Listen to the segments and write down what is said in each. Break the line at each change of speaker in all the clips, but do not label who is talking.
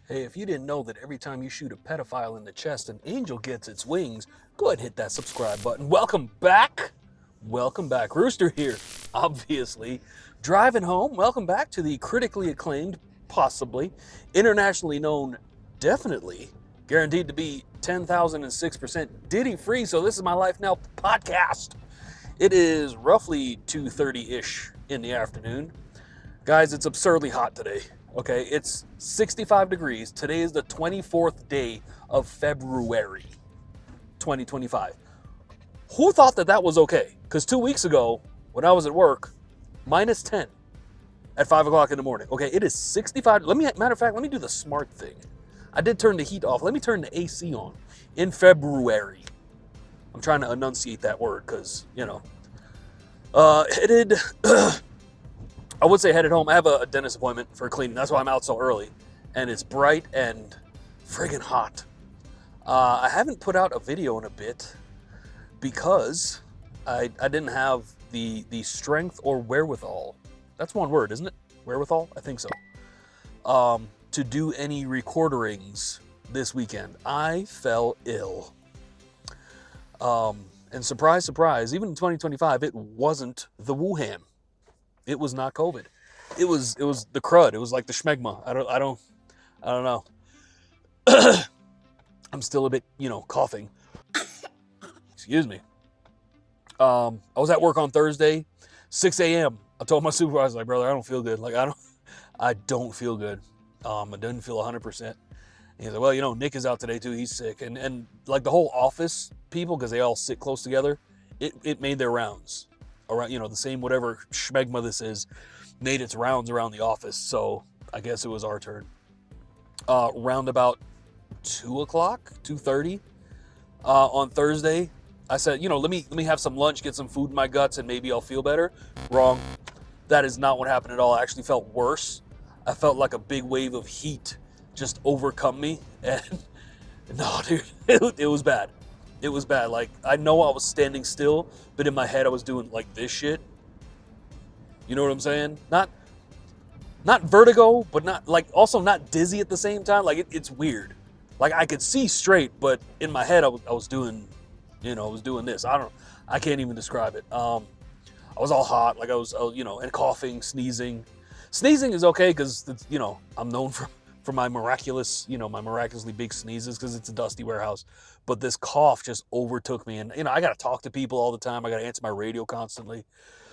Hey, if you didn't know that every time you shoot a pedophile in the chest, an angel gets its wings, go ahead and hit that subscribe button. Welcome back. Welcome back. Rooster here, obviously. Driving home. Welcome back to the critically acclaimed, possibly, internationally known, definitely, guaranteed to be 10,006% Diddy free. So this is my Life Now podcast. It is roughly 2:30-ish in the afternoon. Guys, it's absurdly hot today. Okay, it's 65 degrees. Today is the 24th day of February 2025. Who thought that that was okay? Because 2 weeks ago, when I was at work, minus 10 at 5 o'clock in the morning. Okay, it is 65. Matter of fact, let me do the smart thing. I did turn the heat off. Let me turn the AC on in February. I'm trying to enunciate that word because, headed. I would say headed home. I have a dentist appointment for cleaning. That's why I'm out so early. And it's bright and friggin' hot. I haven't put out a video in a bit because I didn't have the strength or wherewithal. That's one word, isn't it? Wherewithal? I think so. To do any recorderings this weekend. I fell ill. And surprise, surprise, even in 2025, it wasn't the Wuhan. It was not COVID. It was the crud. It was like the schmegma. I don't know. I'm still a bit, coughing. Excuse me. I was at work on Thursday, 6 a.m. I told my supervisor, like, brother, I don't feel good. Like, I don't feel good. I didn't feel 100%. And he's like, well, Nick is out today too. He's sick. And like the whole office people, because they all sit close together, it made their rounds. Around, the same whatever schmegma this is, made its rounds around the office. So I guess it was our turn. Round about 2 o'clock, 2:30 on Thursday, I said, let me have some lunch, get some food in my guts, and maybe I'll feel better. Wrong. That is not what happened at all. I actually felt worse. I felt like a big wave of heat just overcome me, and no, dude, it was bad. It was bad. Like, I know I was standing still, but in my head I was doing like this shit. You know what I'm saying? Not vertigo, but not like also not dizzy at the same time. Like it's weird. Like I could see straight, but in my head I was doing, I was doing this. I can't even describe it. I was all hot, like I was, and coughing, sneezing. Sneezing is okay because I'm known for my miraculously big sneezes because it's a dusty warehouse. But this cough just overtook me, and I got to talk to people all the time. I got to answer my radio constantly.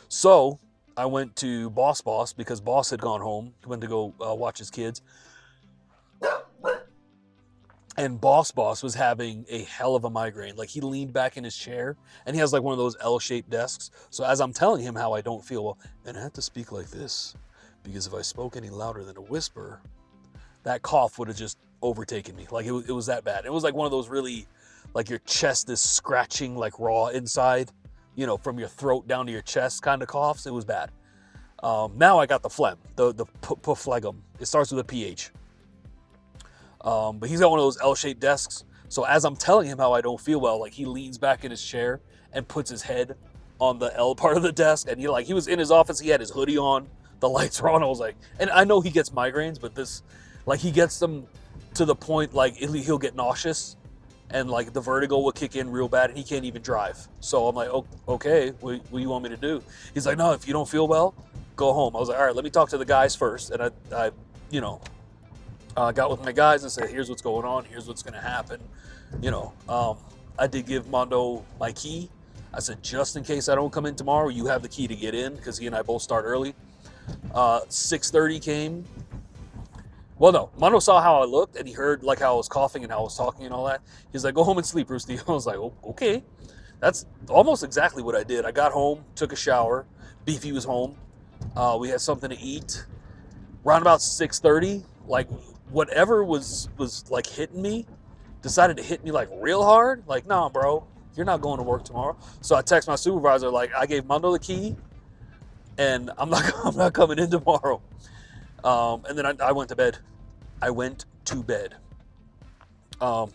So I went to Boss because Boss had gone home. He went to go watch his kids, and Boss was having a hell of a migraine. Like he leaned back in his chair, and he has like one of those L-shaped desks. So as I'm telling him how I don't feel well, and I have to speak like this because if I spoke any louder than a whisper, that cough would have just overtaken me. Like it was that bad. It was like one of those really, like your chest is scratching like raw inside, from your throat down to your chest kind of coughs. It was bad. Now I got the phlegm, the phlegm. It starts with a PH. But he's got one of those L-shaped desks. So as I'm telling him how I don't feel well, like he leans back in his chair and puts his head on the L part of the desk. And he was in his office. He had his hoodie on. The lights were on. I was like, and I know he gets migraines, but this, like he gets them to the point like he'll get nauseous and like the vertigo will kick in real bad and he can't even drive. So I'm like, oh, okay, what do you want me to do? He's like, no, if you don't feel well, go home. I was like, all right, let me talk to the guys first. And I got with my guys and said, here's what's going on. Here's what's going to happen. I did give Mondo my key. I said, just in case I don't come in tomorrow, you have the key to get in because he and I both start early. 6:30 came. Well, no, Mondo saw how I looked and he heard like how I was coughing and how I was talking and all that. He's like, go home and sleep, Rusty. I was like, oh, okay. That's almost exactly what I did. I got home, took a shower. Beefy was home. We had something to eat. Around about 6:30, like whatever was like hitting me, decided to hit me like real hard. Like, nah, bro, you're not going to work tomorrow. So I text my supervisor, like, I gave Mondo the key and I'm not coming in tomorrow. And then I went to bed.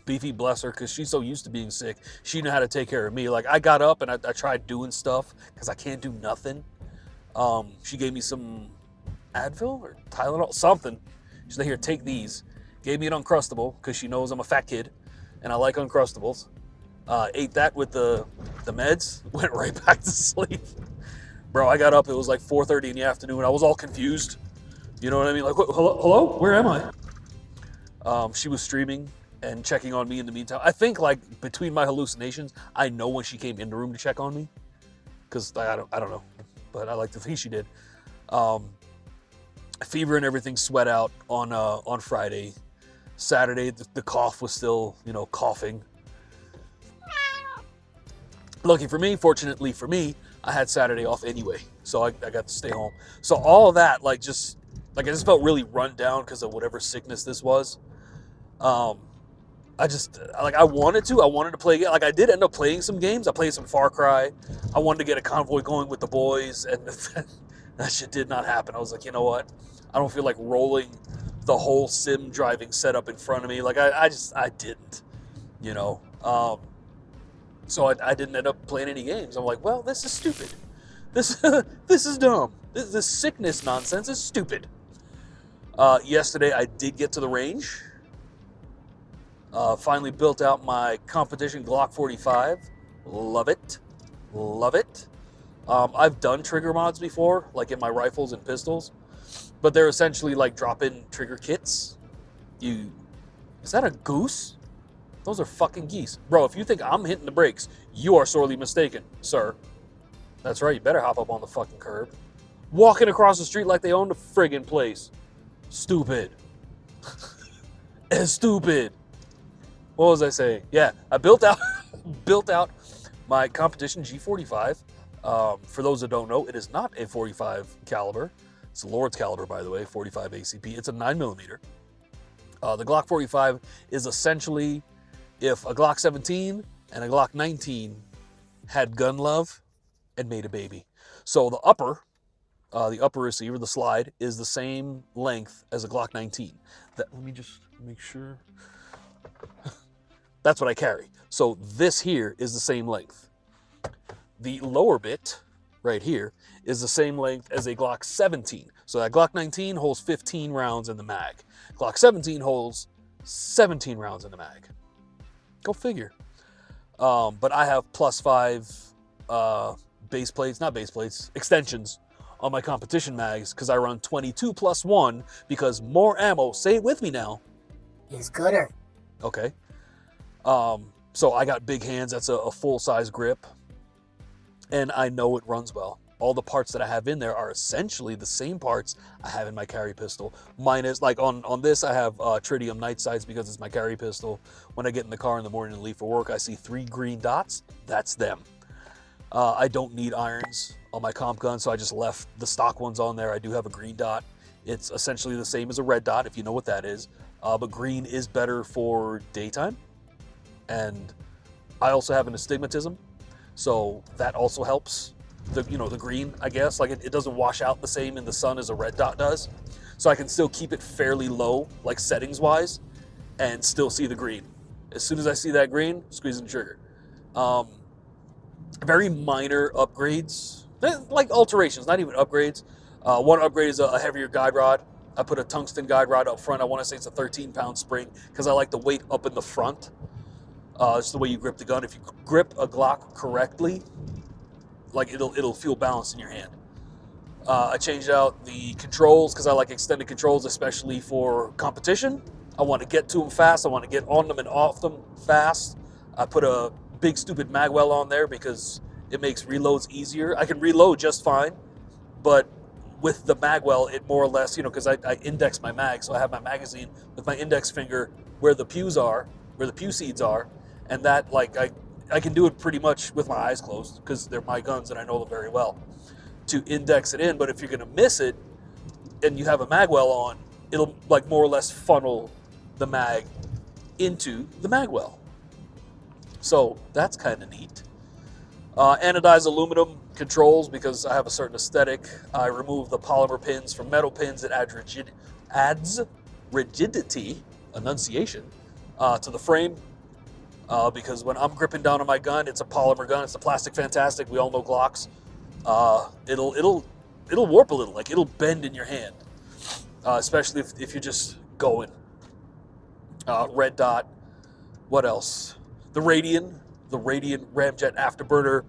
Beefy, bless her, because she's so used to being sick. She knew how to take care of me. Like, I got up and I tried doing stuff because I can't do nothing. She gave me some Advil or Tylenol, something. She's like, here, take these. Gave me an Uncrustable because she knows I'm a fat kid and I like Uncrustables. Ate that with the meds, went right back to sleep. Bro, I got up, it was like 4:30 in the afternoon. I was all confused. You know what I mean? Like, hello? Where am I? She was streaming and checking on me in the meantime. I think, like, between my hallucinations, I know when she came in the room to check on me. Because I don't know. But I like to think she did. Fever and everything, sweat out on Friday. Saturday, the cough was still, coughing. Lucky for me, fortunately for me, I had Saturday off anyway, so I got to stay home. So all of that, I just felt really run down because of whatever sickness this was. I wanted to play. Like, I did end up playing some games. I played some Far Cry. I wanted to get a convoy going with the boys, and that shit did not happen. I was like, you know what? I don't feel like rolling the whole sim driving setup in front of me. Like, I didn't, So I didn't end up playing any games. I'm like, well, this is stupid. This is dumb. This sickness nonsense is stupid. Yesterday I did get to the range. Finally built out my competition Glock 45. Love it. Love it. I've done trigger mods before, like in my rifles and pistols, but they're essentially like drop-in trigger kits. Is that a goose? Those are fucking geese. Bro, if you think I'm hitting the brakes, you are sorely mistaken, sir. That's right, you better hop up on the fucking curb. Walking across the street like they own the friggin' place. Stupid. It's stupid. What was I saying? Yeah, I built out my competition G45. For those that don't know, it is not a 45 caliber. It's a Lord's caliber, by the way, 45 ACP. It's a 9mm. The Glock 45 is essentially if a Glock 17 and a Glock 19 had gun love and made a baby. So the upper receiver, the slide, is the same length as a Glock 19. Let me just make sure. That's what I carry. So this here is the same length. The lower bit, right here, is the same length as a Glock 17. So that Glock 19 holds 15 rounds in the mag. Glock 17 holds 17 rounds in the mag. Go figure. But I have +5 extensions on my competition mags because I run 22 + 1 because more ammo, say it with me now,
is gooder.
Okay. So I got big hands. That's a full-size grip. And I know it runs well. All the parts that I have in there are essentially the same parts I have in my carry pistol. Minus, like on this, I have tritium night sights because it's my carry pistol. When I get in the car in the morning and leave for work, I see 3 green dots. That's them. I don't need irons on my comp gun, so I just left the stock ones on there. I do have a green dot. It's essentially the same as a red dot, if you know what that is. But green is better for daytime. And I also have an astigmatism, so that also helps. The green, I guess, like it doesn't wash out the same in the sun as a red dot does. So I can still keep it fairly low, like settings wise, and still see the green. As soon as I see that green, squeezing the trigger. Very minor upgrades, like alterations, not even upgrades. One upgrade is a heavier guide rod. I put a tungsten guide rod up front. I want to say it's a 13-pound spring because I like the weight up in the front. It's the way you grip the gun. If you grip a Glock correctly, like it'll feel balanced in your hand. I changed out the controls because I like extended controls, especially for competition. I want to get to them fast. I want to get on them and off them fast. I put a big stupid magwell on there because it makes reloads easier. I can reload just fine, but with the magwell, it more or less, because I index my mag, so I have my magazine with my index finger where the pews are, where the pew seeds are, and that, like, I can do it pretty much with my eyes closed because they're my guns and I know them very well to index it in. But if you're gonna miss it and you have a magwell on, it'll like more or less funnel the mag into the magwell. So that's kind of neat. Anodized aluminum controls because I have a certain aesthetic. I remove the polymer pins from metal pins. It adds rigidity, enunciation, to the frame. Because when I'm gripping down on my gun, it's a polymer gun. It's a plastic fantastic. We all know Glocks. It'll warp a little. Like it'll bend in your hand, especially if you're just going. red dot. What else? The Radiant Ramjet Afterburner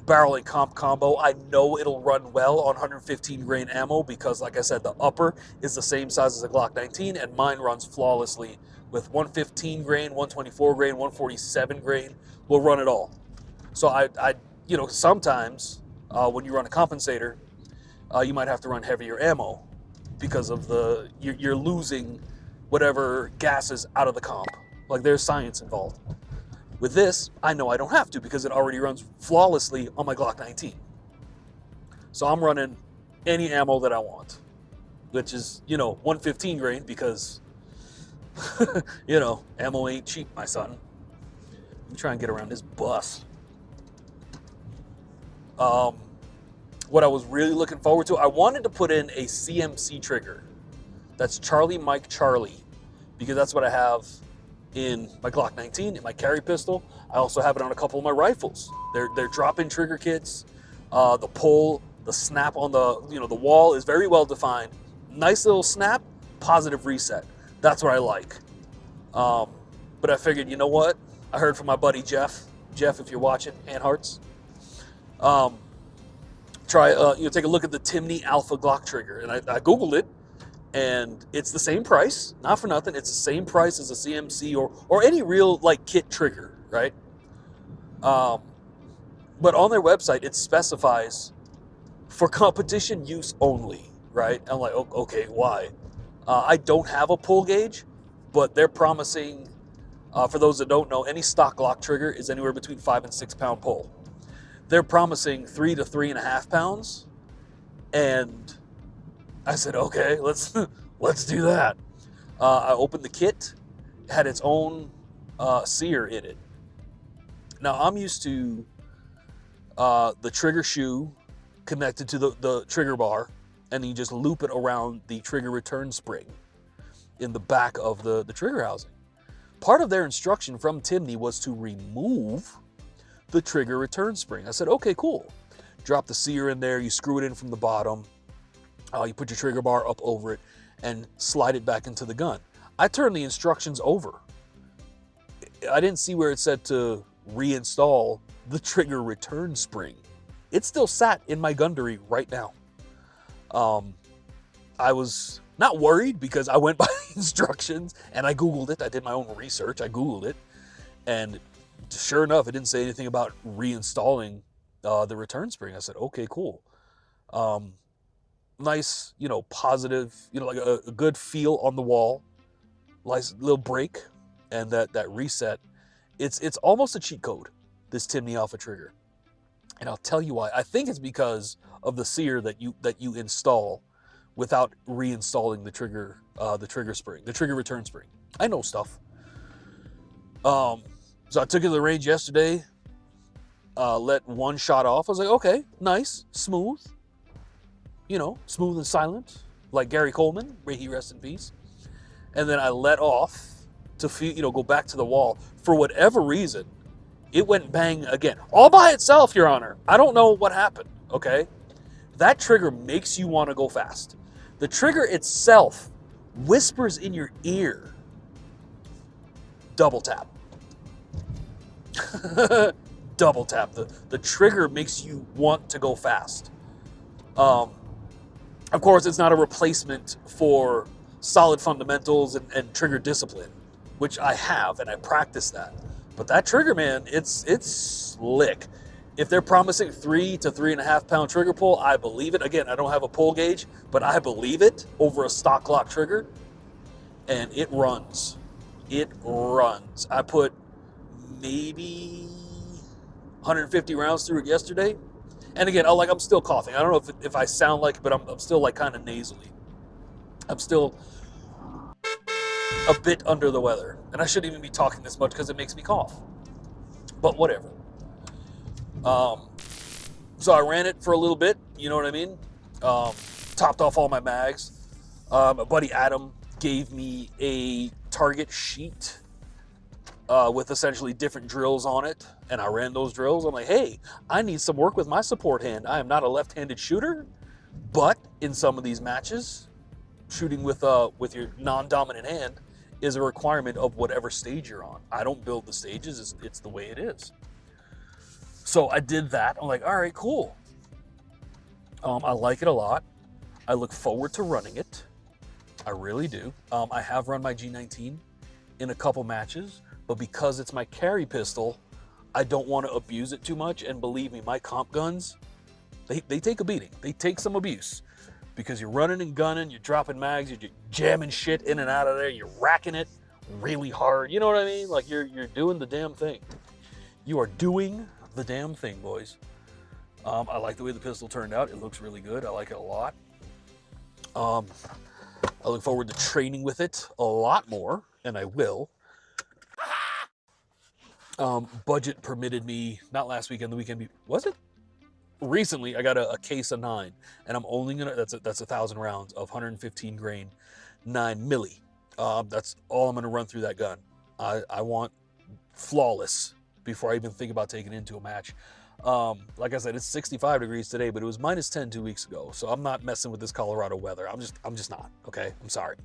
barrel and comp combo. I know it'll run well on 115 grain ammo because, like I said, the upper is the same size as a Glock 19, and mine runs flawlessly with 115 grain, 124 grain, 147 grain. We'll run it all. So I sometimes when you run a compensator, you might have to run heavier ammo because of you're losing whatever gases out of the comp. Like, there's science involved. With this, I know I don't have to because it already runs flawlessly on my Glock 19. So I'm running any ammo that I want, which is, 115 grain because, ammo ain't cheap, my son. Let me try and get around this bus. What I was really looking forward to, I wanted to put in a CMC trigger. That's Charlie Mike Charlie, because that's what I have in my Glock 19, in my carry pistol. I also have it on a couple of my rifles. They're drop-in trigger kits. The pull, the snap on the wall is very well defined. Nice little snap, positive reset. That's what I like. But I figured, you know what? I heard from my buddy Jeff. Jeff, if you're watching, hand hearts. Take a look at the Timney Alpha Glock trigger, and I googled it. And it's the same price, not for nothing. It's the same price as a CMC or any real kit trigger, right? But on their website, it specifies for competition use only, right? I'm like, okay, why? I don't have a pull gauge, but they're promising, for those that don't know, any stock Glock trigger is anywhere between 5 and 6 pound pull. They're promising 3 to 3.5 pounds, and I said, okay, let's do that. I opened the kit. It had its own sear in it. Now, I'm used to the trigger shoe connected to the trigger bar, and then you just loop it around the trigger return spring in the back of the trigger housing. Part of their instruction from Timney was to remove the trigger return spring. I said, okay, cool. Drop the sear in there, you screw it in from the bottom. You put your trigger bar up over it and slide it back into the gun. I turned the instructions over. I didn't see where it said to reinstall the trigger return spring. It still sat in my gundery right now. I was not worried because I went by the instructions and I Googled it. I did my own research. I Googled it. And sure enough, it didn't say anything about reinstalling the return spring. I said, okay, cool. Nice, positive, like a good feel on the wall, nice little break, and that reset. It's almost a cheat code, this Timney Alpha trigger, and I'll tell you why. I think it's because of the sear that you install without reinstalling the trigger spring, the trigger return spring. I know stuff. So I took it to the range yesterday. Let one shot off. I was like, okay, nice, smooth. Smooth and silent, like Gary Coleman, may he rest in peace. And then I let off to feel, go back to the wall. For whatever reason, it went bang again, all by itself, Your Honor. I don't know what happened, okay? That trigger makes you want to go fast. The trigger itself whispers in your ear, double tap. Double tap. The trigger makes you want to go fast. Of course, it's not a replacement for solid fundamentals and trigger discipline, which I have, and I practice that. But that trigger, man, it's slick. If they're promising 3 to 3.5 pound trigger pull, I believe it. Again, I don't have a pull gauge, but I believe it over a stock Glock trigger, and it runs. It runs. I put maybe 150 rounds through it yesterday. And again, I'm still coughing. I don't know if I sound like it, but I'm still kind of nasally. I'm still a bit under the weather. And I shouldn't even be talking this much because it makes me cough. But whatever. So I ran it for a little bit, you know what I mean? Topped off all my mags. My buddy Adam gave me a target sheet with essentially different drills on it, and I ran those drills. I'm like, hey, I need some work with my support hand. I am not a left-handed shooter, but in some of these matches, shooting with your non-dominant hand is a requirement of whatever stage you're on. I don't build the stages, it's the way it is. So I did that. I'm like, all right, cool. I like it a lot. I look forward to running it. I really do. I have run my G19 in a couple matches, but because it's my carry pistol, I don't want to abuse it too much. And believe me, my comp guns, they take a beating. They take some abuse because you're running and gunning, you're dropping mags, you're jamming shit in and out of there, you're racking it really hard. You know what I mean? Like you're doing the damn thing. You are doing the damn thing, boys. I like the way the pistol turned out. It looks really good. I like it a lot. I look forward to training with it a lot more, and I will. Budget permitted me, not last weekend, the weekend, was it? Recently, I got a case of 9, and I'm only gonna, that's 1,000 rounds of 115 grain, 9 milli. That's all I'm gonna run through that gun. I want flawless before I even think about taking it into a match. Like I said, it's 65 degrees today, but it was -10 2 weeks ago. So I'm not messing with this Colorado weather. I'm just not, okay? I'm sorry.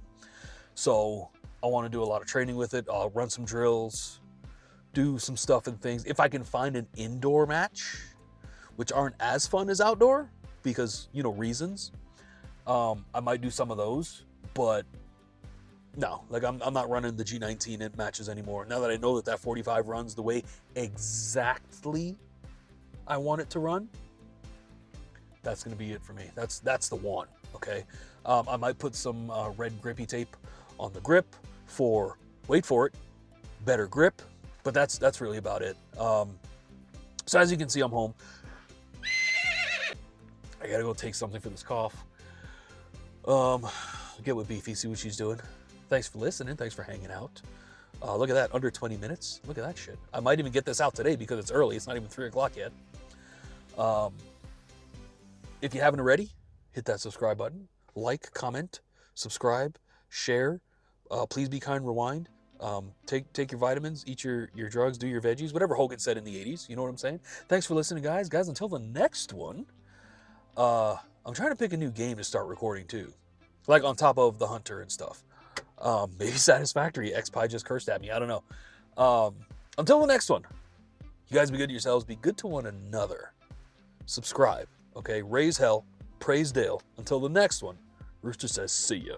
So I want to do a lot of training with it. I'll run some drills, do some stuff and things. If I can find an indoor match, which aren't as fun as outdoor because, you know, reasons, I might do some of those, but no, like I'm not running the G19 in matches anymore. Now that I know that 45 runs the way exactly I want it to run, that's going to be it for me. That's the one, okay? I might put some red grippy tape on the grip for, wait for it, better grip, but that's really about it. So as you can see, I'm home. I gotta go take something for this cough. Get with Beefy, see what she's doing. Thanks for listening. Thanks for hanging out. Look at that, under 20 minutes. Look at that shit. I might even get this out today because it's early. It's not even 3 o'clock yet. If you haven't already, hit that subscribe button. Like, comment, subscribe, share. Please be kind, rewind. Take your vitamins, eat your drugs, do your veggies, whatever Hogan said in the 80s. You know what I'm saying? Thanks for listening, guys. Guys, until the next one, I'm trying to pick a new game to start recording too. Like on top of the Hunter and stuff. Maybe Satisfactory. X-Pie just cursed at me. I don't know. Until the next one, you guys be good to yourselves. Be good to one another. Subscribe. Okay? Raise hell. Praise Dale. Until the next one, Rooster says, see ya.